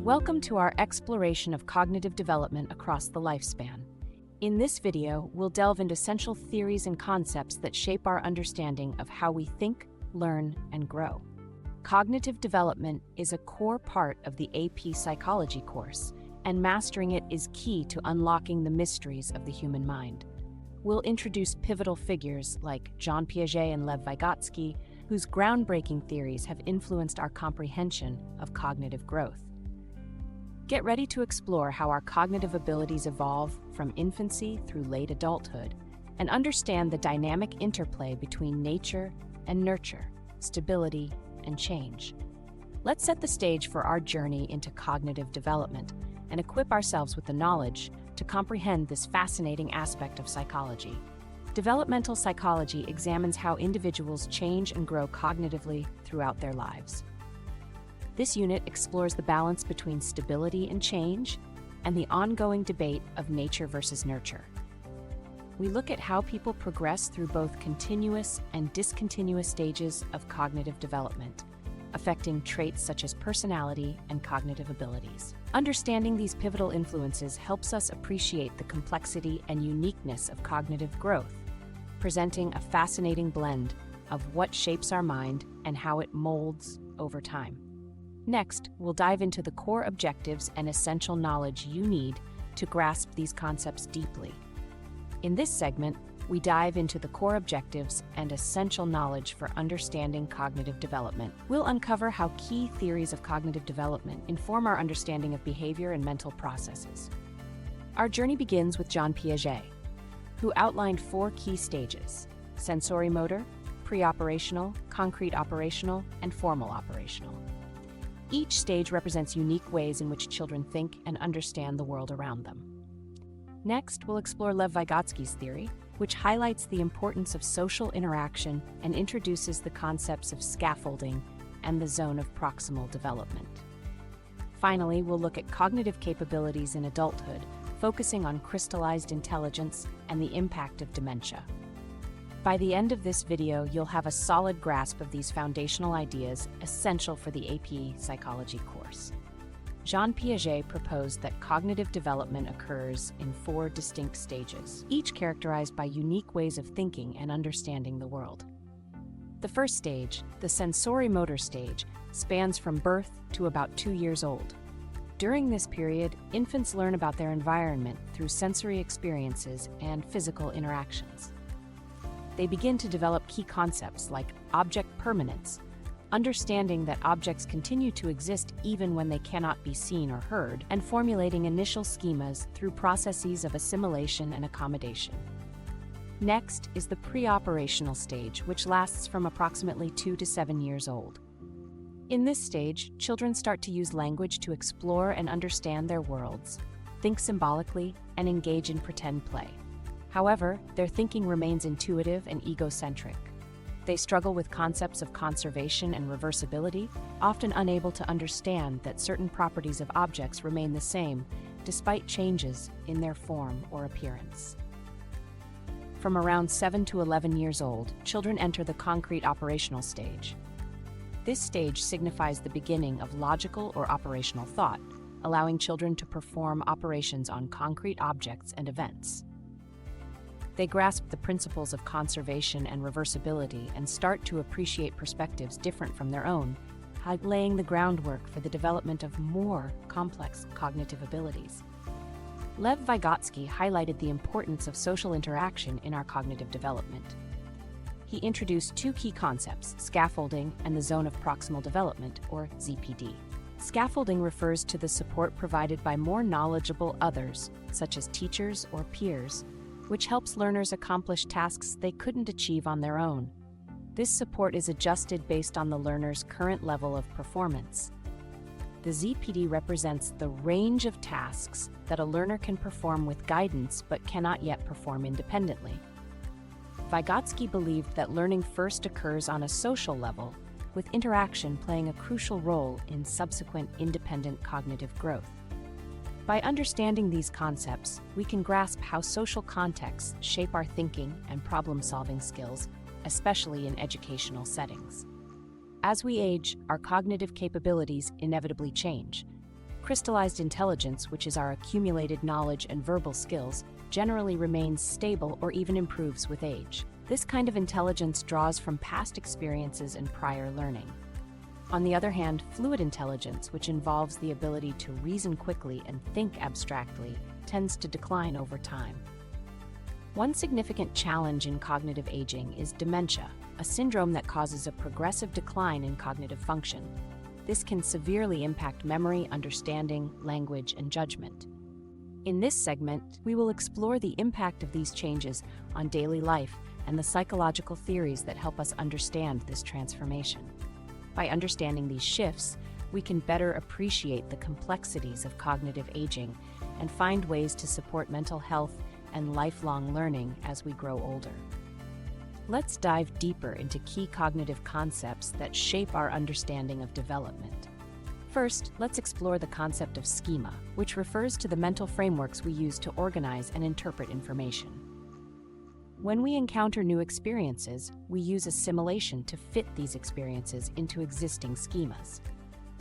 Welcome to our exploration of cognitive development across the lifespan. In this video, we'll delve into essential theories and concepts that shape our understanding of how we think, learn, and grow. Cognitive development is a core part of the AP Psychology course, and mastering it is key to unlocking the mysteries of the human mind. We'll introduce pivotal figures like Jean Piaget and Lev Vygotsky, whose groundbreaking theories have influenced our comprehension of cognitive growth. Get ready to explore how our cognitive abilities evolve from infancy through late adulthood, and understand the dynamic interplay between nature and nurture, stability and change. Let's set the stage for our journey into cognitive development and equip ourselves with the knowledge to comprehend this fascinating aspect of psychology. Developmental psychology examines how individuals change and grow cognitively throughout their lives. This unit explores the balance between stability and change and the ongoing debate of nature versus nurture. We look at how people progress through both continuous and discontinuous stages of cognitive development, affecting traits such as personality and cognitive abilities. Understanding these pivotal influences helps us appreciate the complexity and uniqueness of cognitive growth, presenting a fascinating blend of what shapes our mind and how it molds over time. Next, we'll dive into the core objectives and essential knowledge you need to grasp these concepts deeply. In this segment, we dive into the core objectives and essential knowledge for understanding cognitive development. We'll uncover how key theories of cognitive development inform our understanding of behavior and mental processes. Our journey begins with Jean Piaget, who outlined 4 key stages: sensory-motor, pre-operational, concrete operational, and formal operational. Each stage represents unique ways in which children think and understand the world around them. Next, we'll explore Lev Vygotsky's theory, which highlights the importance of social interaction and introduces the concepts of scaffolding and the zone of proximal development. Finally, we'll look at cognitive capabilities in adulthood, focusing on crystallized intelligence and the impact of dementia. By the end of this video, you'll have a solid grasp of these foundational ideas essential for the AP Psychology course. Jean Piaget proposed that cognitive development occurs in 4 distinct stages, each characterized by unique ways of thinking and understanding the world. The first stage, the sensory-motor stage, spans from birth to about 2 years old. During this period, infants learn about their environment through sensory experiences and physical interactions. They begin to develop key concepts like object permanence, understanding that objects continue to exist even when they cannot be seen or heard, and formulating initial schemas through processes of assimilation and accommodation. Next is the pre-operational stage, which lasts from approximately 2 to 7 years old. In this stage, children start to use language to explore and understand their worlds, think symbolically, and engage in pretend play. However, their thinking remains intuitive and egocentric. They struggle with concepts of conservation and reversibility, often unable to understand that certain properties of objects remain the same despite changes in their form or appearance. From around 7 to 11 years old, children enter the concrete operational stage. This stage signifies the beginning of logical or operational thought, allowing children to perform operations on concrete objects and events. They grasp the principles of conservation and reversibility and start to appreciate perspectives different from their own, laying the groundwork for the development of more complex cognitive abilities. Lev Vygotsky highlighted the importance of social interaction in our cognitive development. He introduced 2 key concepts, scaffolding and the zone of proximal development, or ZPD. Scaffolding refers to the support provided by more knowledgeable others, such as teachers or peers, which helps learners accomplish tasks they couldn't achieve on their own. This support is adjusted based on the learner's current level of performance. The ZPD represents the range of tasks that a learner can perform with guidance but cannot yet perform independently. Vygotsky believed that learning first occurs on a social level, with interaction playing a crucial role in subsequent independent cognitive growth. By understanding these concepts, we can grasp how social contexts shape our thinking and problem-solving skills, especially in educational settings. As we age, our cognitive capabilities inevitably change. Crystallized intelligence, which is our accumulated knowledge and verbal skills, generally remains stable or even improves with age. This kind of intelligence draws from past experiences and prior learning. On the other hand, fluid intelligence, which involves the ability to reason quickly and think abstractly, tends to decline over time. One significant challenge in cognitive aging is dementia, a syndrome that causes a progressive decline in cognitive function. This can severely impact memory, understanding, language, and judgment. In this segment, we will explore the impact of these changes on daily life and the psychological theories that help us understand this transformation. By understanding these shifts, we can better appreciate the complexities of cognitive aging and find ways to support mental health and lifelong learning as we grow older. Let's dive deeper into key cognitive concepts that shape our understanding of development. First, let's explore the concept of schema, which refers to the mental frameworks we use to organize and interpret information. When we encounter new experiences, we use assimilation to fit these experiences into existing schemas.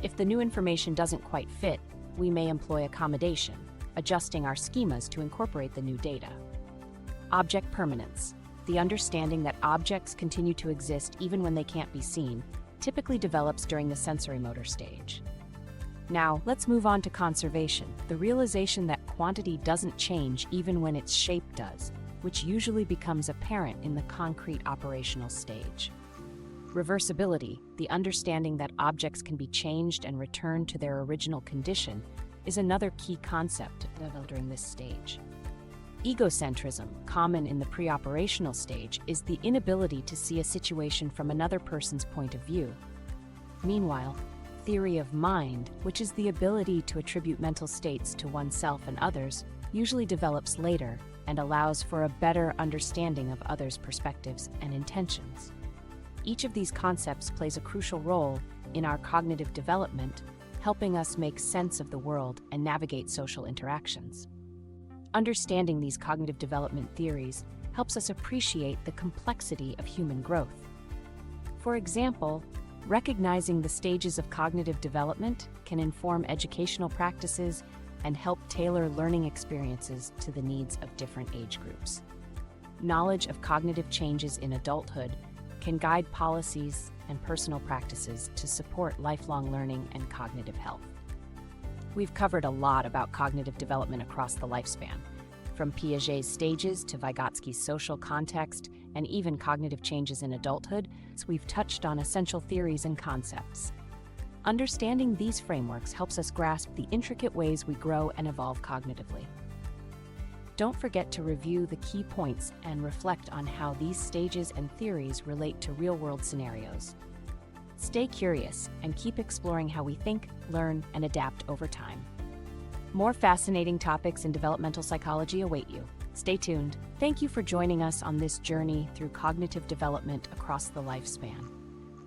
If the new information doesn't quite fit, we may employ accommodation, adjusting our schemas to incorporate the new data. Object permanence, the understanding that objects continue to exist even when they can't be seen, typically develops during the sensorimotor stage. Now, let's move on to conservation, the realization that quantity doesn't change even when its shape does, which usually becomes apparent in the concrete operational stage. Reversibility, the understanding that objects can be changed and returned to their original condition, is another key concept developed during this stage. Egocentrism, common in the pre-operational stage, is the inability to see a situation from another person's point of view. Meanwhile, theory of mind, which is the ability to attribute mental states to oneself and others, usually develops later and allows for a better understanding of others' perspectives and intentions. Each of these concepts plays a crucial role in our cognitive development, helping us make sense of the world and navigate social interactions. Understanding these cognitive development theories helps us appreciate the complexity of human growth. For example, recognizing the stages of cognitive development can inform educational practices and help tailor learning experiences to the needs of different age groups. Knowledge of cognitive changes in adulthood can guide policies and personal practices to support lifelong learning and cognitive health. We've covered a lot about cognitive development across the lifespan, from Piaget's stages to Vygotsky's social context and even cognitive changes in adulthood. So we've touched on essential theories and concepts. Understanding these frameworks helps us grasp the intricate ways we grow and evolve cognitively. Don't forget to review the key points and reflect on how these stages and theories relate to real-world scenarios. Stay curious and keep exploring how we think, learn, and adapt over time. More fascinating topics in developmental psychology await you. Stay tuned. Thank you for joining us on this journey through cognitive development across the lifespan.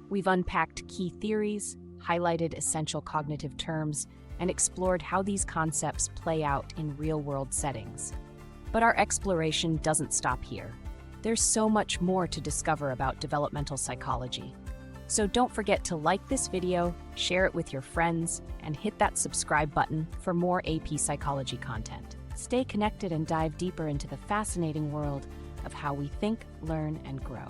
We've unpacked key theories, highlighted essential cognitive terms, and explored how these concepts play out in real-world settings. But our exploration doesn't stop here. There's so much more to discover about developmental psychology. So don't forget to like this video, share it with your friends, and hit that subscribe button for more AP Psychology content. Stay connected and dive deeper into the fascinating world of how we think, learn, and grow.